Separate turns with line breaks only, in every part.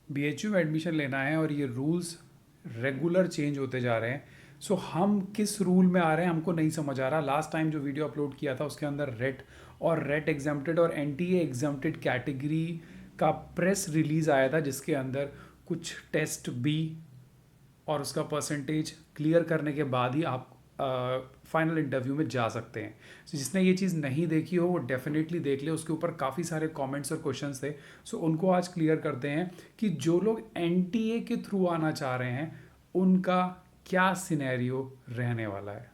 BHU में admission लेना है और ये रूल्स रेगुलर चेंज होते जा रहे हैं। सो हम किस रूल में आ रहे हैं हमको नहीं समझ आ रहा। लास्ट टाइम जो वीडियो अपलोड किया था उसके अंदर रेट एग्जाम्प्टेड और एनटीए एग्जाम्प्टेड कैटेगरी का प्रेस रिलीज आया था, जिसके अंदर कुछ टेस्ट बी और उसका परसेंटेज क्लियर करने के बाद ही आप फाइनल इंटरव्यू में जा सकते हैं। सो जिसने ये चीज़ नहीं देखी हो वो डेफिनेटली देख ले, उसके ऊपर काफ़ी सारे कमेंट्स और क्वेश्चंस थे। सो उनको आज क्लियर करते हैं कि जो लोग एनटीए के थ्रू आना चाह रहे हैं उनका क्या सिनेरियो रहने वाला है।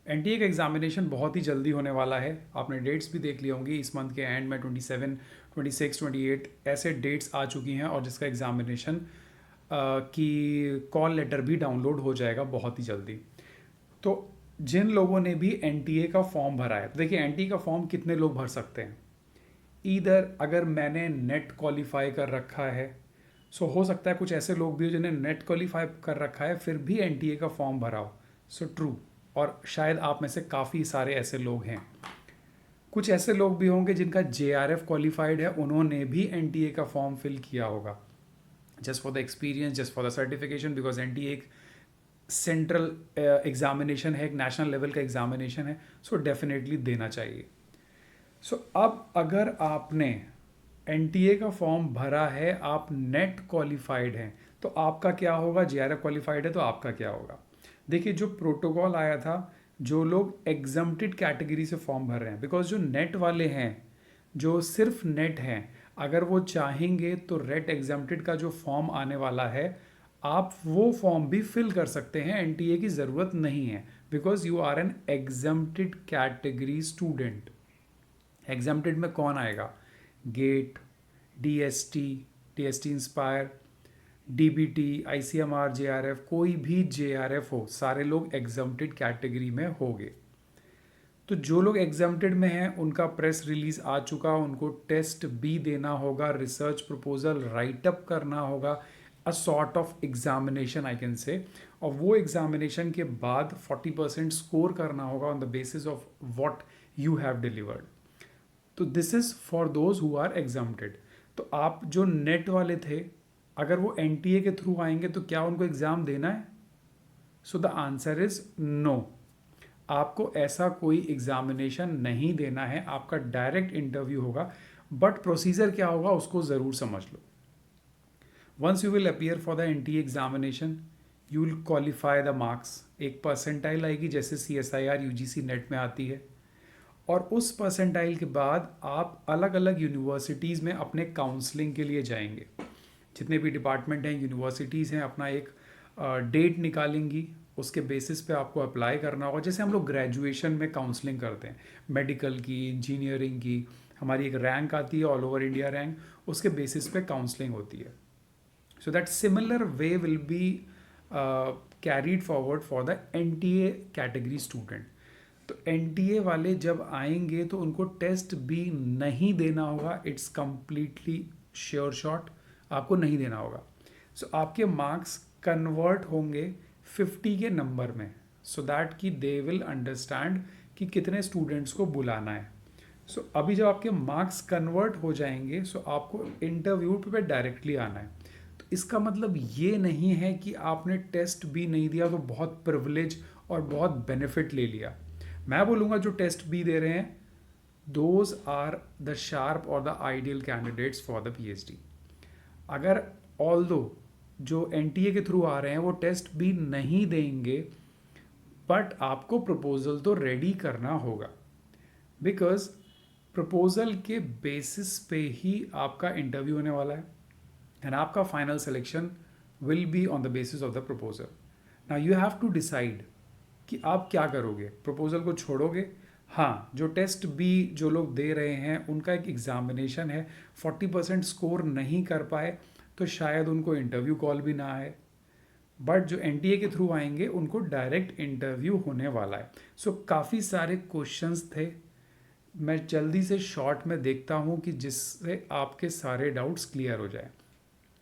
एनटीए का एग्जामिनेशन बहुत ही जल्दी होने वाला है। आपने डेट्स भी देख ली होंगी, इस मंथ के एंड में 27, 26, 28 ऐसे डेट्स आ चुकी हैं और जिसका एग्जामिनेशन की कॉल लेटर भी डाउनलोड हो जाएगा बहुत ही जल्दी। तो जिन लोगों ने भी एनटीए का फॉर्म भरा है, तो देखिए एनटीए का फॉर्म कितने लोग भर सकते हैं। ईदर अगर मैंने नेट क्वालिफाई कर रखा है, सो हो सकता है कुछ ऐसे लोग भी हो जिन्हें नेट क्वालिफाई कर रखा है फिर भी एनटीए का फॉर्म भरा हो। सो ट्रू, और शायद आप में से काफ़ी सारे ऐसे लोग हैं। कुछ ऐसे लोग भी होंगे जिनका जेआरएफ क्वालिफाइड है, उन्होंने भी एनटीए का फॉर्म फिल किया होगा just for the experience, just for the certification, because NTA एक सेंट्रल एग्जामिनेशन है, एक नेशनल लेवल का एग्जामिनेशन है। सो डेफिनेटली देना चाहिए। सो अब अगर आपने एनटीए का फॉर्म भरा है, आप नेट क्वालिफाइड हैं, तो आपका क्या होगा। जेआरएफ क्वालिफाइड है तो आपका क्या होगा। देखिए जो प्रोटोकॉल आया था, जो लोग एग्जम्प्टेड कैटेगरी से फॉर्म भर रहे हैं, बिकॉज जो नेट वाले हैं, जो सिर्फ नेट हैं, अगर वो चाहेंगे तो रेट एग्जम्प्टेड का जो फॉर्म आने वाला है आप वो फॉर्म भी फिल कर सकते हैं, एनटीए की ज़रूरत नहीं है, because you are an exempted category student. Exempted में कौन आएगा, GATE, DST, DST inspire, DBT, ICMR, JRF, कोई भी जेआरएफ हो, सारे लोग एग्जम्प्टेड कैटेगरी में होंगे। तो जो लोग एग्जम्प्टेड में हैं उनका प्रेस रिलीज आ चुका, उनको टेस्ट बी देना होगा, रिसर्च प्रपोजल राइट अप करना होगा, a sort of examination I can say. और वो एग्जामिनेशन के बाद 40% स्कोर करना होगा on the basis of what you have delivered. तो this is for those who are exempted. तो आप जो नेट वाले थे, अगर वो एनटीए के थ्रू आएंगे तो क्या उनको एग्जाम देना है। So the answer is no, आपको ऐसा कोई एग्जामिनेशन नहीं देना है, आपका डायरेक्ट इंटरव्यू होगा। बट प्रोसीजर क्या होगा उसको ज़रूर समझ लो। Once you will appear for the NTA examination, you will qualify the marks. एक परसेंटाइल आएगी जैसे CSIR UGC नेट में आती है, और उस परसेंटाइल के बाद आप अलग अलग यूनिवर्सिटीज़ में अपने काउंसलिंग के लिए जाएंगे। जितने भी डिपार्टमेंट हैं, यूनिवर्सिटीज़ हैं, अपना एक डेट निकालेंगी, उसके बेसिस पे आपको अप्लाई करना होगा। जैसे हम लोग ग्रेजुएशन में काउंसलिंग करते हैं, मेडिकल की, इंजीनियरिंग की, हमारी एक रैंक आती है ऑल ओवर इंडिया रैंक, उसके बेसिस पे काउंसलिंग होती है। So that similar way will be carried forward for the NTA category student. तो एनटीए वाले जब आएंगे तो उनको टेस्ट भी नहीं देना होगा, इट्स कंप्लीटली श्योर शॉट, आपको नहीं देना होगा। सो आपके मार्क्स कन्वर्ट होंगे 50 के नंबर में, सो दैट कि दे विल अंडरस्टैंड कि कितने स्टूडेंट्स को बुलाना है। सो अभी जब आपके मार्क्स कन्वर्ट हो जाएंगे, सो आपको इंटरव्यू पे डायरेक्टली आना है। तो इसका मतलब ये नहीं है कि आपने टेस्ट भी नहीं दिया तो बहुत प्रिविलेज और बहुत बेनिफिट ले लिया। मैं बोलूँगा जो टेस्ट बी दे रहे हैं, दोज आर द शार्प और the ideal candidates for the PhD. अगर ऑल दो जो एनटीए के थ्रू आ रहे हैं वो टेस्ट भी नहीं देंगे, बट आपको प्रपोजल तो रेडी करना होगा, बिकॉज प्रपोजल के बेसिस पे ही आपका इंटरव्यू होने वाला है, एंड आपका final selection will be on the basis of the proposal. Now you have to decide कि आप क्या करोगे, प्रपोजल को छोड़ोगे। हाँ, जो टेस्ट बी जो लोग दे रहे हैं उनका एक एग्जामिनेशन है, 40% स्कोर नहीं कर पाए तो शायद उनको इंटरव्यू कॉल भी ना आए, बट जो एनटीए के थ्रू आएंगे उनको डायरेक्ट इंटरव्यू होने वाला है। सो काफ़ी सारे क्वेश्चंस थे, मैं जल्दी से शॉर्ट में देखता हूँ कि जिससे आपके सारे डाउट्स क्लियर हो जाए।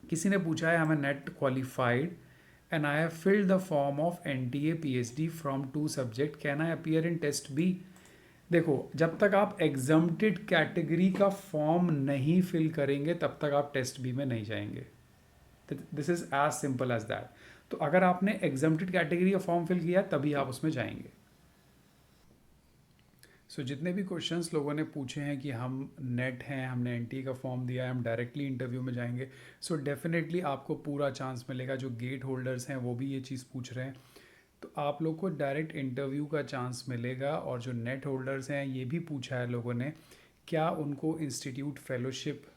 किसी ने पूछा है, I am NET qualified and I have filled the form of NTA PhD from 2 subject, can I appear in test B? देखो, जब तक आप एग्जम्प्टेड कैटेगरी का फॉर्म नहीं फिल करेंगे तब तक आप टेस्ट बी में नहीं जाएंगे। This is as simple as that. तो अगर आपने एग्जम्प्टेड कैटेगरी का फॉर्म फिल किया तभी आप उसमें जाएंगे। जितने भी क्वेश्चंस लोगों ने पूछे हैं कि हम नेट हैं, हमने NTA का फॉर्म दिया है, हम डायरेक्टली इंटरव्यू में जाएंगे, डेफिनेटली आपको पूरा चांस मिलेगा। जो गेट होल्डर्स हैं वो भी ये चीज़ पूछ रहे हैं, तो आप लोग को डायरेक्ट इंटरव्यू का चांस मिलेगा। और जो नेट होल्डर्स हैं, ये भी पूछा है लोगों ने, क्या उनको इंस्टीट्यूट फेलोशिप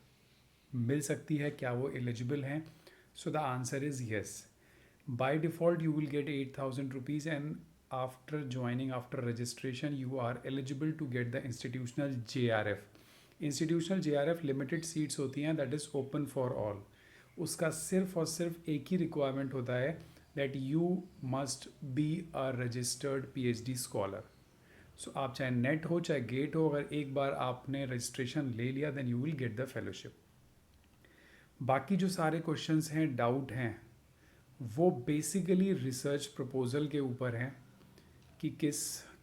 मिल सकती है, क्या वो एलिजिबल हैं? The answer is yes. By default you will gate 8,000 rupees, and after joining, after registration, you are eligible to get the institutional JRF. institutional JRF limited seats होती हैं, that is open for all. उसका सिर्फ और सिर्फ एक ही requirement होता है, that you must be a registered PhD scholar. आप चाहे नेट हो चाहे गेट हो, अगर एक बार आपने रजिस्ट्रेशन ले लिया then you will get the fellowship. बाकी जो सारे क्वेश्चंस हैं, डाउट हैं, वो बेसिकली रिसर्च प्रपोजल के ऊपर हैं कि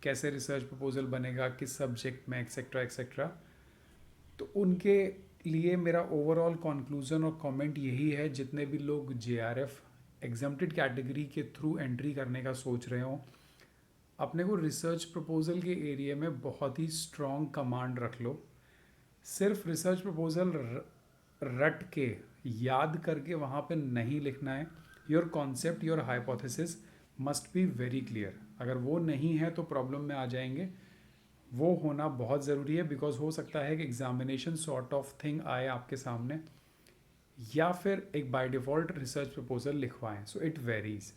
कैसे रिसर्च प्रपोजल बनेगा, किस सब्जेक्ट में, एक्सेट्रा एक्सेट्रा। तो उनके लिए मेरा ओवरऑल कंक्लूजन और कमेंट यही है, जितने भी लोग JRF एग्जम्प्टेड कैटेगरी के थ्रू एंट्री करने का सोच रहे हो, अपने को रिसर्च प्रपोजल के एरिया में बहुत ही स्ट्रॉन्ग कमांड रख लो। सिर्फ रिसर्च प्रपोजल रट के याद करके वहाँ पे नहीं लिखना है। Your concept, your hypothesis must be very clear. अगर वो नहीं है तो प्रॉब्लम में आ जाएंगे। वो होना बहुत ज़रूरी है, बिकॉज हो सकता है कि एग्जामिनेशन सॉर्ट ऑफ थिंग आए आपके सामने, या फिर एक बाय डिफ़ॉल्ट रिसर्च प्रपोजल लिखवाएं। It varies.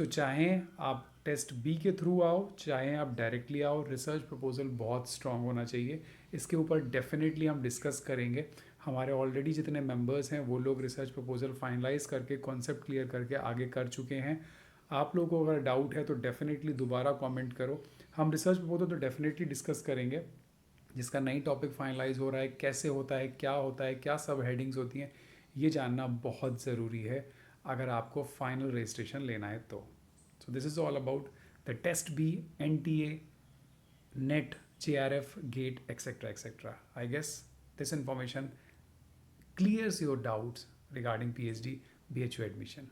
चाहे आप टेस्ट बी के थ्रू आओ, चाहे आप डायरेक्टली आओ, रिसर्च प्रपोजल बहुत स्ट्रांग होना चाहिए। इसके ऊपर डेफिनेटली हम डिस्कस करेंगे। हमारे ऑलरेडी जितने मेंबर्स हैं वो लोग रिसर्च प्रपोजल फाइनलाइज करके, कॉन्सेप्ट क्लियर करके आगे कर चुके हैं। आप लोगों को अगर डाउट है तो डेफिनेटली दोबारा कमेंट करो। हम रिसर्च प्रपोजल तो डेफिनेटली डिस्कस करेंगे, जिसका नई टॉपिक फाइनलाइज हो रहा है, कैसे होता है, क्या सब हेडिंग्स होती हैं, ये जानना बहुत ज़रूरी है अगर आपको फाइनल रजिस्ट्रेशन लेना है तो। This is all about the test B, NTA, NET, JRF, GATE, et cetera et cetera. I guess this information clears your doubts regarding PhD BHU admission.